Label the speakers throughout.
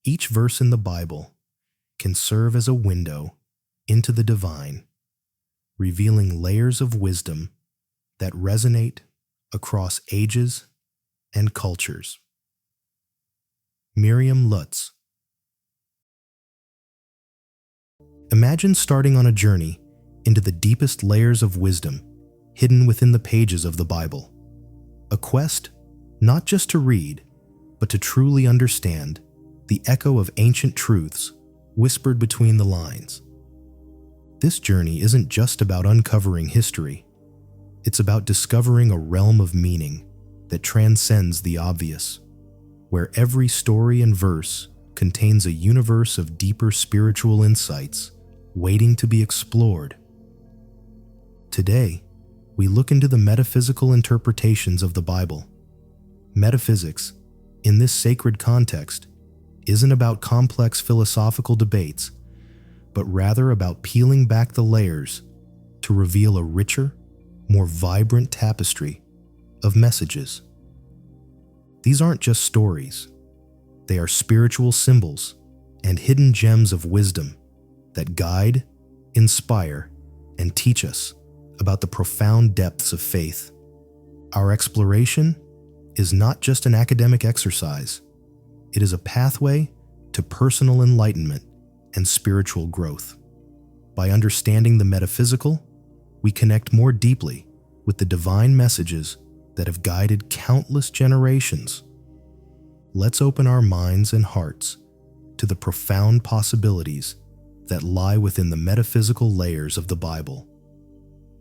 Speaker 1: Each verse in the Bible can serve as a window into the divine, revealing layers of wisdom that resonate across ages and cultures. Miriam Lutz. Imagine starting on a journey into the deepest layers of wisdom hidden within the pages of the Bible. A quest not just to read, but to truly understand the echo of ancient truths whispered between the lines. This journey isn't just about uncovering history. It's about discovering a realm of meaning that transcends the obvious, where every story and verse contains a universe of deeper spiritual insights waiting to be explored. Today, we look into the metaphysical interpretations of the Bible. Metaphysics, in this sacred context, isn't about complex philosophical debates, but rather about peeling back the layers to reveal a richer, more vibrant tapestry of messages. These aren't just stories. They are spiritual symbols and hidden gems of wisdom that guide, inspire, and teach us about the profound depths of faith. Our exploration is not just an academic exercise. It is a pathway to personal enlightenment and spiritual growth. By understanding the metaphysical, we connect more deeply with the divine messages that have guided countless generations. Let's open our minds and hearts to the profound possibilities that lie within the metaphysical layers of the Bible.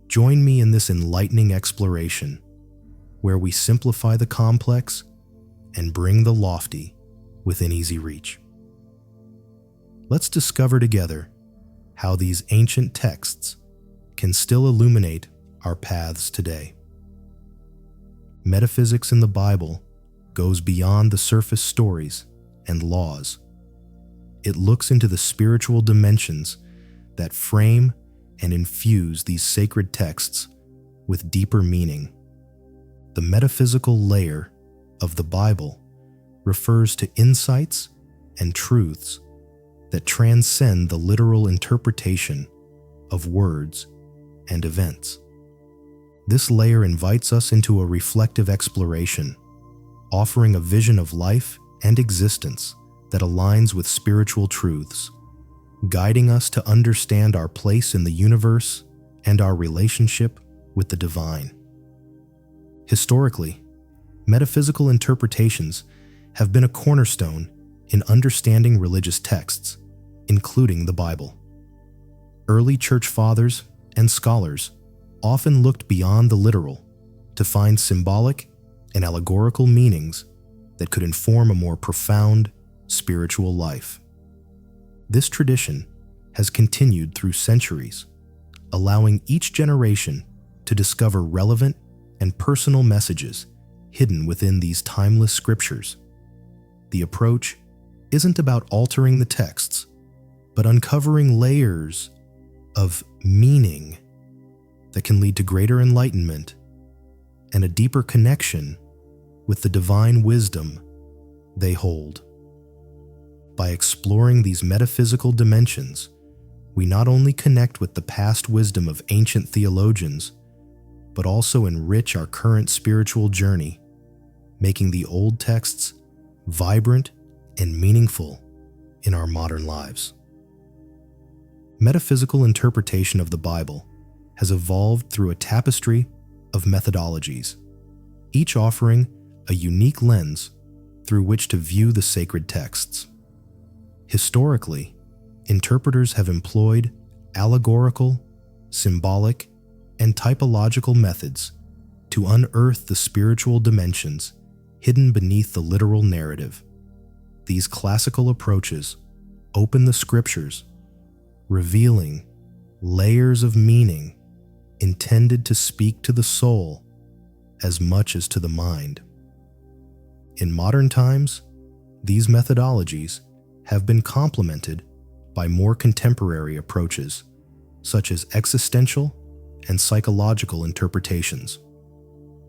Speaker 1: Join me in this enlightening exploration, where we simplify the complex and bring the lofty within easy reach. Let's discover together how these ancient texts can still illuminate our paths today. Metaphysics in the Bible goes beyond the surface stories and laws. It looks into the spiritual dimensions that frame and infuse these sacred texts with deeper meaning. The metaphysical layer of the Bible refers to insights and truths that transcend the literal interpretation of words and events. This layer invites us into a reflective exploration, offering a vision of life and existence that aligns with spiritual truths, guiding us to understand our place in the universe and our relationship with the divine. Historically, metaphysical interpretations have been a cornerstone in understanding religious texts, including the Bible. Early church fathers and scholars often looked beyond the literal to find symbolic and allegorical meanings that could inform a more profound spiritual life. This tradition has continued through centuries, allowing each generation to discover relevant and personal messages hidden within these timeless scriptures. The approach isn't about altering the texts, but uncovering layers of meaning that can lead to greater enlightenment and a deeper connection with the divine wisdom they hold. By exploring these metaphysical dimensions, we not only connect with the past wisdom of ancient theologians, but also enrich our current spiritual journey, making the old texts vibrant and meaningful in our modern lives. Metaphysical interpretation of the Bible has evolved through a tapestry of methodologies, each offering a unique lens through which to view the sacred texts. Historically, interpreters have employed allegorical, symbolic, and typological methods to unearth the spiritual dimensions hidden beneath the literal narrative. These classical approaches open the scriptures, revealing layers of meaning intended to speak to the soul as much as to the mind. In modern times, these methodologies have been complemented by more contemporary approaches, such as existential and psychological interpretations.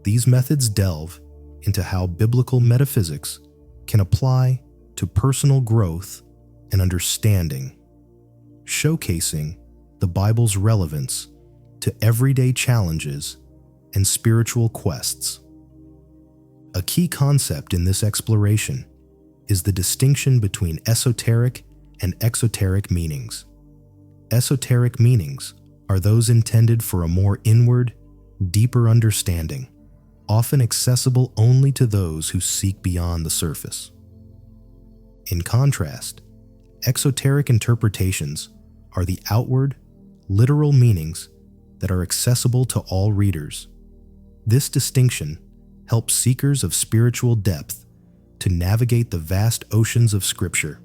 Speaker 1: These methods delve into how biblical metaphysics can apply to personal growth and understanding, showcasing the Bible's relevance to everyday challenges and spiritual quests. A key concept in this exploration is the distinction between esoteric and exoteric meanings. Esoteric meanings are those intended for a more inward, deeper understanding, often accessible only to those who seek beyond the surface. In contrast, exoteric interpretations are the outward, literal meanings that are accessible to all readers. This distinction helps seekers of spiritual depth to navigate the vast oceans of Scripture,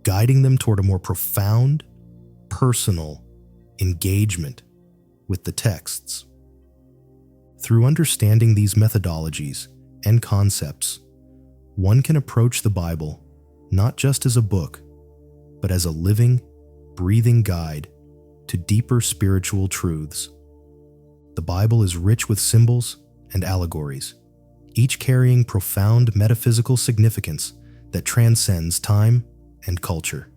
Speaker 1: guiding them toward a more profound, personal engagement with the texts. Through understanding these methodologies and concepts, one can approach the Bible not just as a book, but as a living, breathing guide to deeper spiritual truths. The Bible is rich with symbols and allegories, each carrying profound metaphysical significance that transcends time and culture.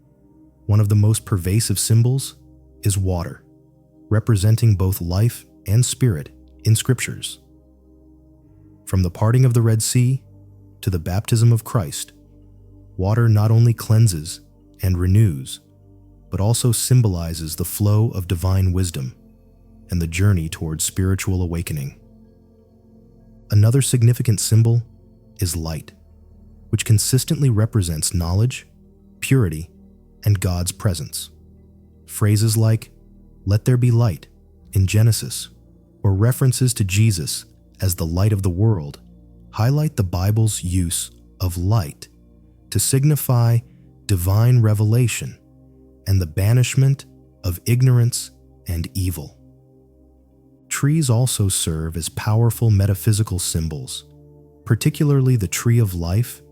Speaker 1: One of the most pervasive symbols is water, representing both life and spirit in Scriptures. From the parting of the Red Sea to the baptism of Christ, water not only cleanses and renews, but also symbolizes the flow of divine wisdom and the journey towards spiritual awakening. Another significant symbol is light, which consistently represents knowledge, purity, and God's presence. Phrases like, "Let there be light," in Genesis, or references to Jesus as the light of the world, highlight the Bible's use of light to signify divine revelation and the banishment of ignorance and evil. Trees also serve as powerful metaphysical symbols, particularly the tree of life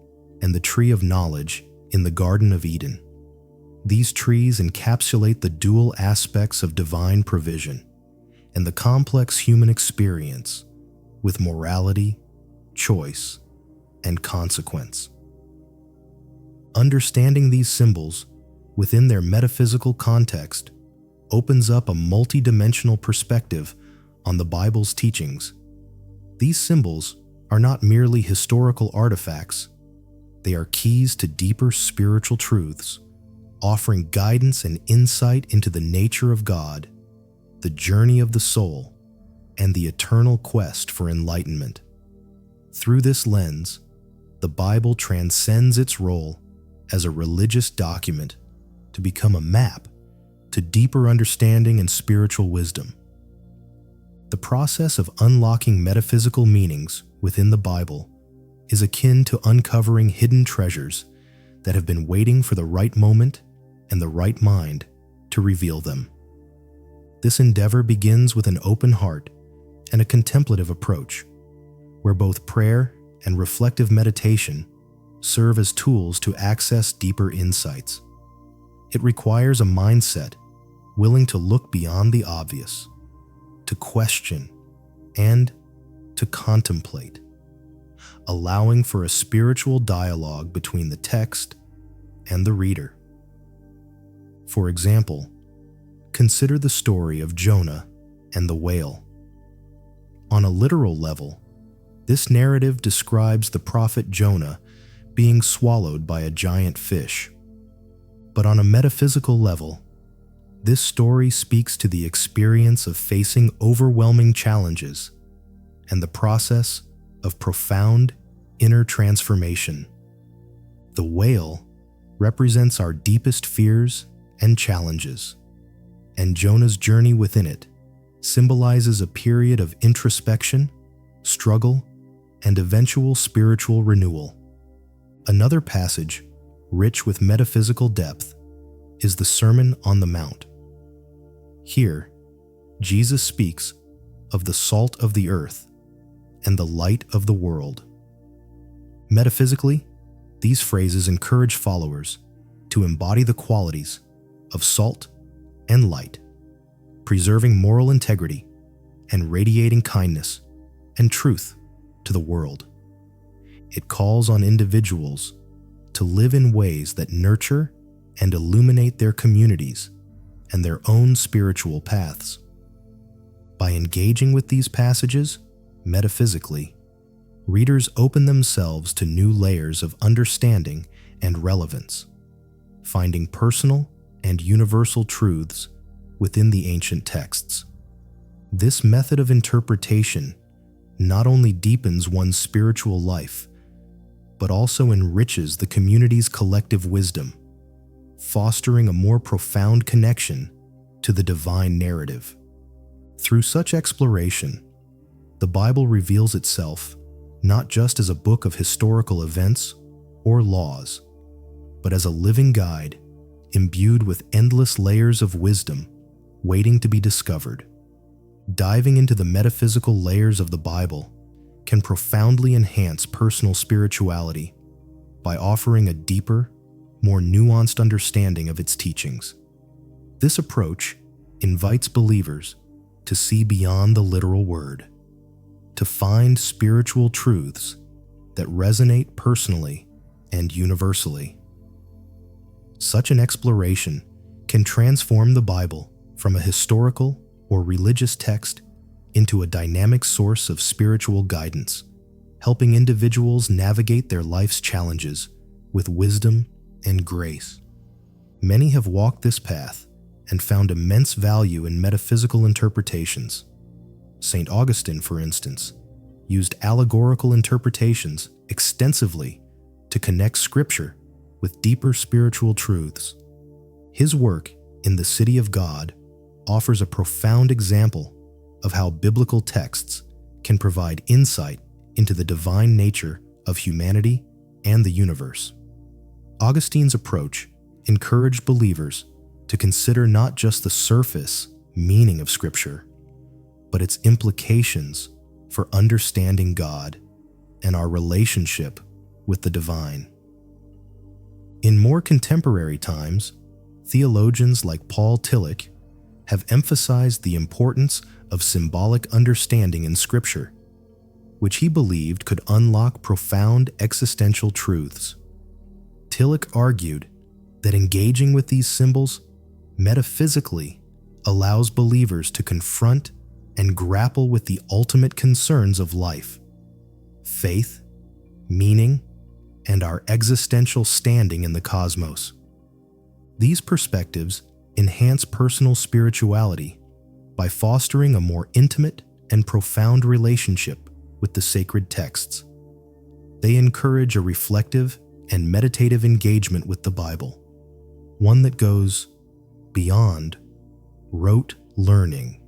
Speaker 1: and the tree of knowledge in the Garden of Eden. These trees encapsulate the dual aspects of divine provision and the complex human experience with morality, choice, and consequence. Understanding these symbols within their metaphysical context opens up a multidimensional perspective on the Bible's teachings. These symbols are not merely historical artifacts, they are keys to deeper spiritual truths, offering guidance and insight into the nature of God, the journey of the soul, and the eternal quest for enlightenment. Through this lens, the Bible transcends its role as a religious document to become a map to deeper understanding and spiritual wisdom. The process of unlocking metaphysical meanings within the Bible is akin to uncovering hidden treasures that have been waiting for the right moment and the right mind to reveal them. This endeavor begins with an open heart and a contemplative approach, where both prayer and reflective meditation serve as tools to access deeper insights. It requires a mindset willing to look beyond the obvious, to question, and to contemplate, allowing for a spiritual dialogue between the text and the reader. For example, consider the story of Jonah and the whale. On a literal level, this narrative describes the prophet Jonah being swallowed by a giant fish. But on a metaphysical level, this story speaks to the experience of facing overwhelming challenges and the process of profound inner transformation. The whale represents our deepest fears and challenges, and Jonah's journey within it symbolizes a period of introspection, struggle, and eventual spiritual renewal. Another passage, rich with metaphysical depth, is the Sermon on the Mount. Here, Jesus speaks of the salt of the earth and the light of the world. Metaphysically, these phrases encourage followers to embody the qualities of salt and light, preserving moral integrity and radiating kindness and truth to the world. It calls on individuals to live in ways that nurture and illuminate their communities and their own spiritual paths. By engaging with these passages, metaphysically, readers open themselves to new layers of understanding and relevance, finding personal and universal truths within the ancient texts. This method of interpretation not only deepens one's spiritual life, but also enriches the community's collective wisdom, fostering a more profound connection to the divine narrative. Through such exploration, the Bible reveals itself not just as a book of historical events or laws, but as a living guide imbued with endless layers of wisdom waiting to be discovered. Diving into the metaphysical layers of the Bible can profoundly enhance personal spirituality by offering a deeper, more nuanced understanding of its teachings. This approach invites believers to see beyond the literal word, to find spiritual truths that resonate personally and universally. Such an exploration can transform the Bible from a historical or religious text into a dynamic source of spiritual guidance, helping individuals navigate their life's challenges with wisdom and grace. Many have walked this path and found immense value in metaphysical interpretations. St. Augustine, for instance, used allegorical interpretations extensively to connect Scripture with deeper spiritual truths. His work in The City of God offers a profound example of how biblical texts can provide insight into the divine nature of humanity and the universe. Augustine's approach encouraged believers to consider not just the surface meaning of Scripture, but its implications for understanding God and our relationship with the divine. In more contemporary times, theologians like Paul Tillich have emphasized the importance of symbolic understanding in Scripture, which he believed could unlock profound existential truths. Tillich argued that engaging with these symbols metaphysically allows believers to confront and grapple with the ultimate concerns of life, faith, meaning, and our existential standing in the cosmos. These perspectives enhance personal spirituality by fostering a more intimate and profound relationship with the sacred texts. They encourage a reflective and meditative engagement with the Bible, one that goes beyond rote learning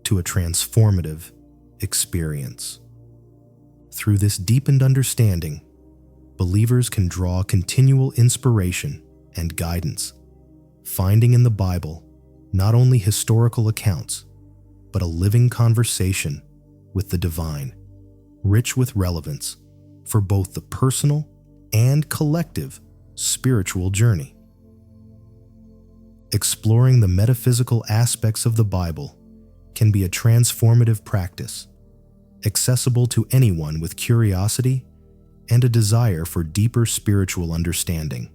Speaker 1: to a transformative experience. Through this deepened understanding, believers can draw continual inspiration and guidance, finding in the Bible not only historical accounts, but a living conversation with the divine, rich with relevance for both the personal and collective spiritual journey. Exploring the metaphysical aspects of the Bible can be a transformative practice, accessible to anyone with curiosity and a desire for deeper spiritual understanding.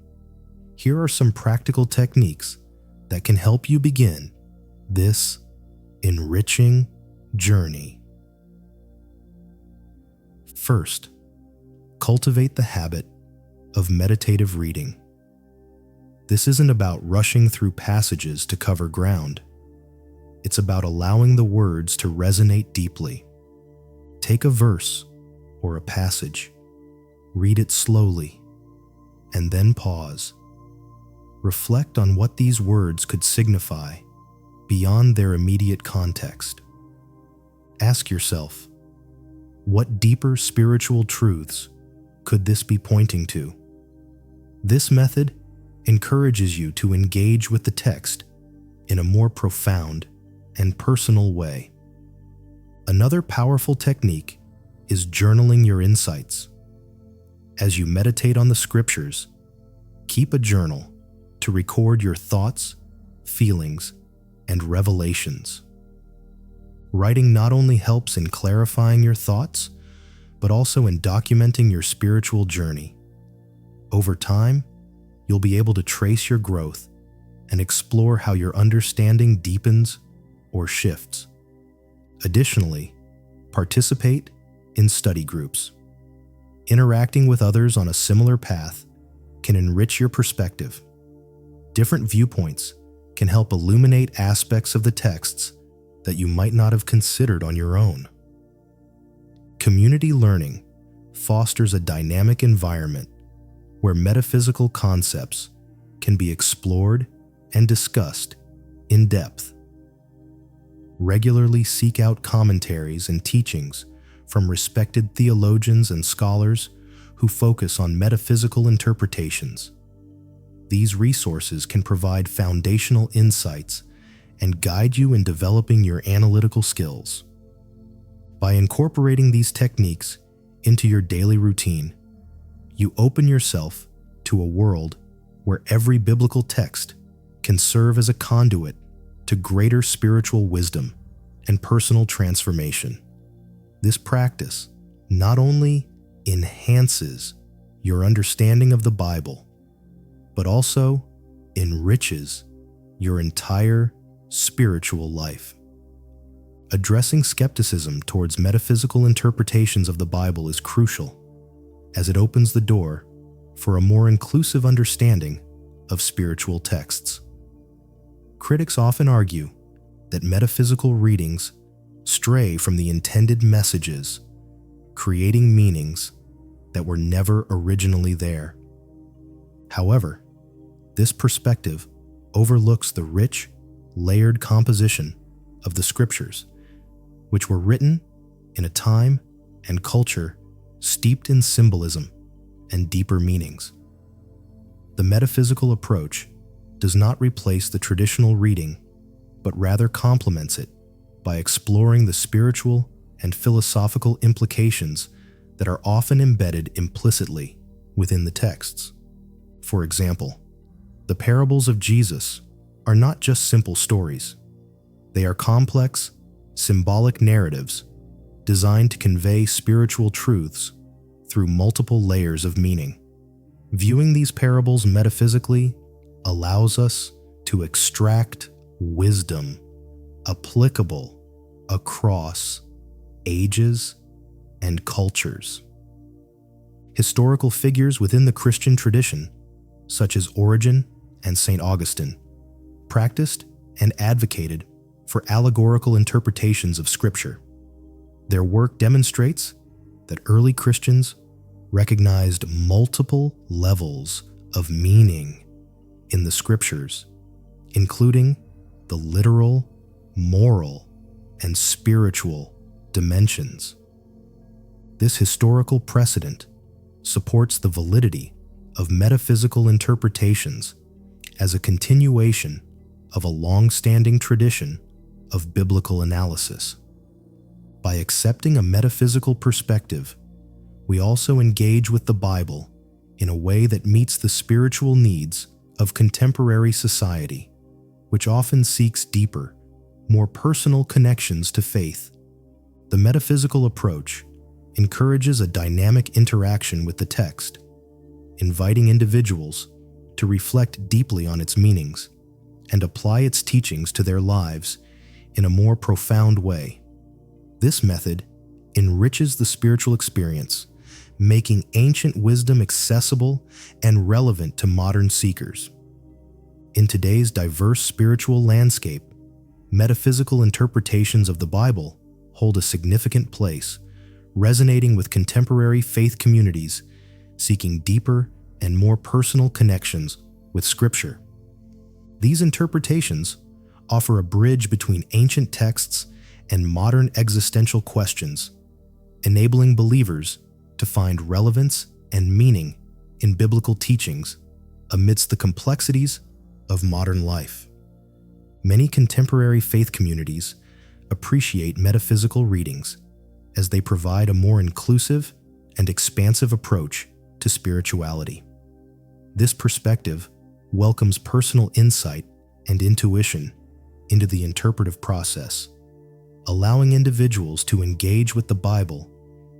Speaker 1: Here are some practical techniques that can help you begin this enriching journey. First, cultivate the habit of meditative reading. This isn't about rushing through passages to cover ground. It's about allowing the words to resonate deeply. Take a verse or a passage, read it slowly, and then pause. Reflect on what these words could signify beyond their immediate context. Ask yourself, what deeper spiritual truths could this be pointing to? This method encourages you to engage with the text in a more profound and personal way. Another powerful technique is journaling your insights. As you meditate on the Scriptures, keep a journal to record your thoughts, feelings, and revelations. Writing not only helps in clarifying your thoughts, but also in documenting your spiritual journey. Over time, you'll be able to trace your growth and explore how your understanding deepens or shifts. Additionally, participate in study groups. Interacting with others on a similar path can enrich your perspective. Different viewpoints can help illuminate aspects of the texts that you might not have considered on your own. Community learning fosters a dynamic environment where metaphysical concepts can be explored and discussed in depth. Regularly seek out commentaries and teachings from respected theologians and scholars who focus on metaphysical interpretations. These resources can provide foundational insights and guide you in developing your analytical skills. By incorporating these techniques into your daily routine, you open yourself to a world where every biblical text can serve as a conduit to greater spiritual wisdom and personal transformation. This practice not only enhances your understanding of the Bible, but also enriches your entire spiritual life. Addressing skepticism towards metaphysical interpretations of the Bible is crucial, as it opens the door for a more inclusive understanding of spiritual texts. Critics often argue that metaphysical readings stray from the intended messages, creating meanings that were never originally there. However, this perspective overlooks the rich, layered composition of the scriptures, which were written in a time and culture steeped in symbolism and deeper meanings. The metaphysical approach does not replace the traditional reading, but rather complements it by exploring the spiritual and philosophical implications that are often embedded implicitly within the texts. For example, the parables of Jesus are not just simple stories. They are complex, symbolic narratives designed to convey spiritual truths through multiple layers of meaning. Viewing these parables metaphysically allows us to extract wisdom applicable across ages and cultures. Historical figures within the Christian tradition, such as Origen and St. Augustine, practiced and advocated for allegorical interpretations of Scripture. Their work demonstrates that early Christians recognized multiple levels of meaning in the Scriptures, including the literal, moral, and spiritual dimensions. This historical precedent supports the validity of metaphysical interpretations as a continuation of a long-standing tradition of biblical analysis. By accepting a metaphysical perspective, we also engage with the Bible in a way that meets the spiritual needs of contemporary society, which often seeks deeper, more personal connections to faith. The metaphysical approach encourages a dynamic interaction with the text, inviting individuals to reflect deeply on its meanings and apply its teachings to their lives in a more profound way. This method enriches the spiritual experience, making ancient wisdom accessible and relevant to modern seekers. In today's diverse spiritual landscape, metaphysical interpretations of the Bible hold a significant place, resonating with contemporary faith communities seeking deeper and more personal connections with Scripture. These interpretations offer a bridge between ancient texts and modern existential questions, enabling believers to find relevance and meaning in biblical teachings amidst the complexities of modern life. Many contemporary faith communities appreciate metaphysical readings as they provide a more inclusive and expansive approach to spirituality. This perspective welcomes personal insight and intuition into the interpretive process, allowing individuals to engage with the Bible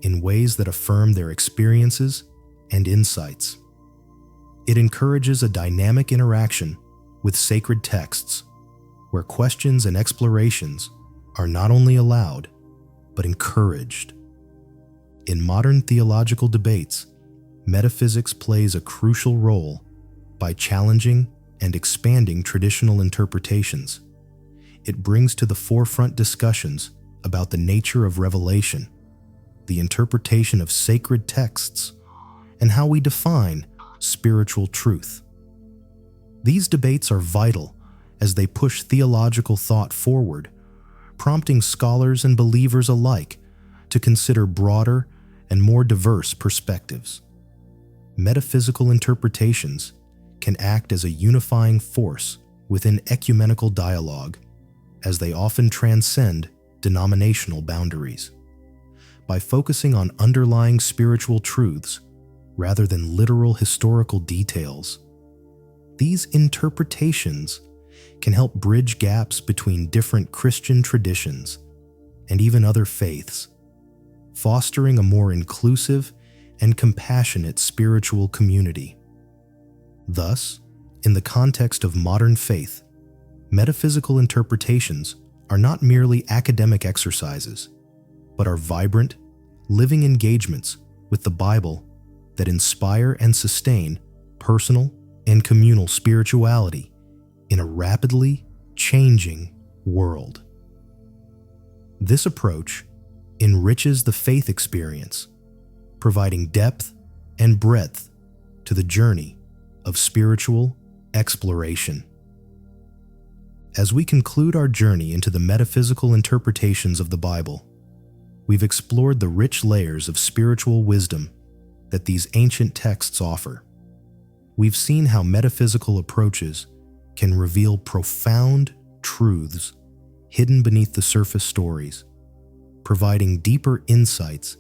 Speaker 1: in ways that affirm their experiences and insights. It encourages a dynamic interaction with sacred texts, where questions and explorations are not only allowed, but encouraged. In modern theological debates, metaphysics plays a crucial role by challenging and expanding traditional interpretations. It brings to the forefront discussions about the nature of revelation, the interpretation of sacred texts, and how we define spiritual truth. These debates are vital as they push theological thought forward, prompting scholars and believers alike to consider broader and more diverse perspectives. Metaphysical interpretations can act as a unifying force within ecumenical dialogue, as they often transcend denominational boundaries. By focusing on underlying spiritual truths rather than literal historical details, these interpretations can help bridge gaps between different Christian traditions and even other faiths, fostering a more inclusive and compassionate spiritual community. Thus, in the context of modern faith, metaphysical interpretations are not merely academic exercises, but are vibrant, living engagements with the Bible that inspire and sustain personal and communal spirituality in a rapidly changing world. This approach enriches the faith experience, providing depth and breadth to the journey of spiritual exploration. As we conclude our journey into the metaphysical interpretations of the Bible, we've explored the rich layers of spiritual wisdom that these ancient texts offer. We've seen how metaphysical approaches can reveal profound truths hidden beneath the surface stories, providing deeper insights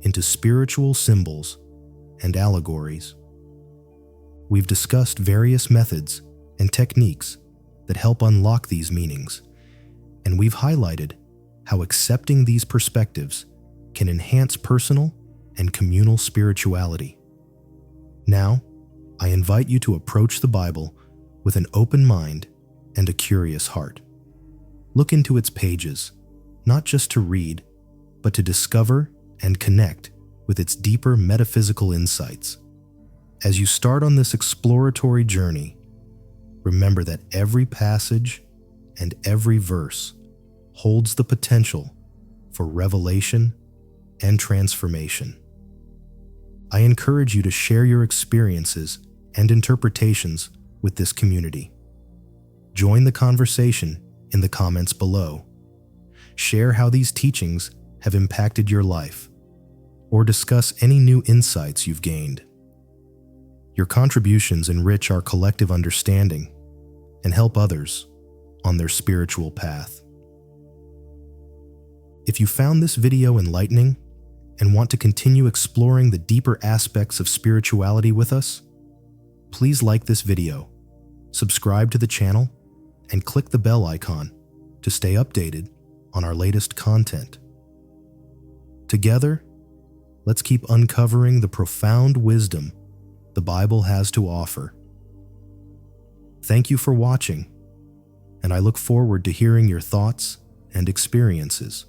Speaker 1: into spiritual symbols and allegories. We've discussed various methods and techniques that help unlock these meanings, and we've highlighted how accepting these perspectives can enhance personal and communal spirituality. Now, I invite you to approach the Bible with an open mind and a curious heart. Look into its pages, not just to read, but to discover and connect with its deeper metaphysical insights. As you start on this exploratory journey, remember that every passage and every verse holds the potential for revelation and transformation. I encourage you to share your experiences and interpretations with this community. Join the conversation in the comments below. Share how these teachings have impacted your life, or discuss any new insights you've gained. Your contributions enrich our collective understanding and help others on their spiritual path. If you found this video enlightening and want to continue exploring the deeper aspects of spirituality with us, please like this video, subscribe to the channel, and click the bell icon to stay updated on our latest content. Together, let's keep uncovering the profound wisdom the Bible has to offer. Thank you for watching, and I look forward to hearing your thoughts and experiences.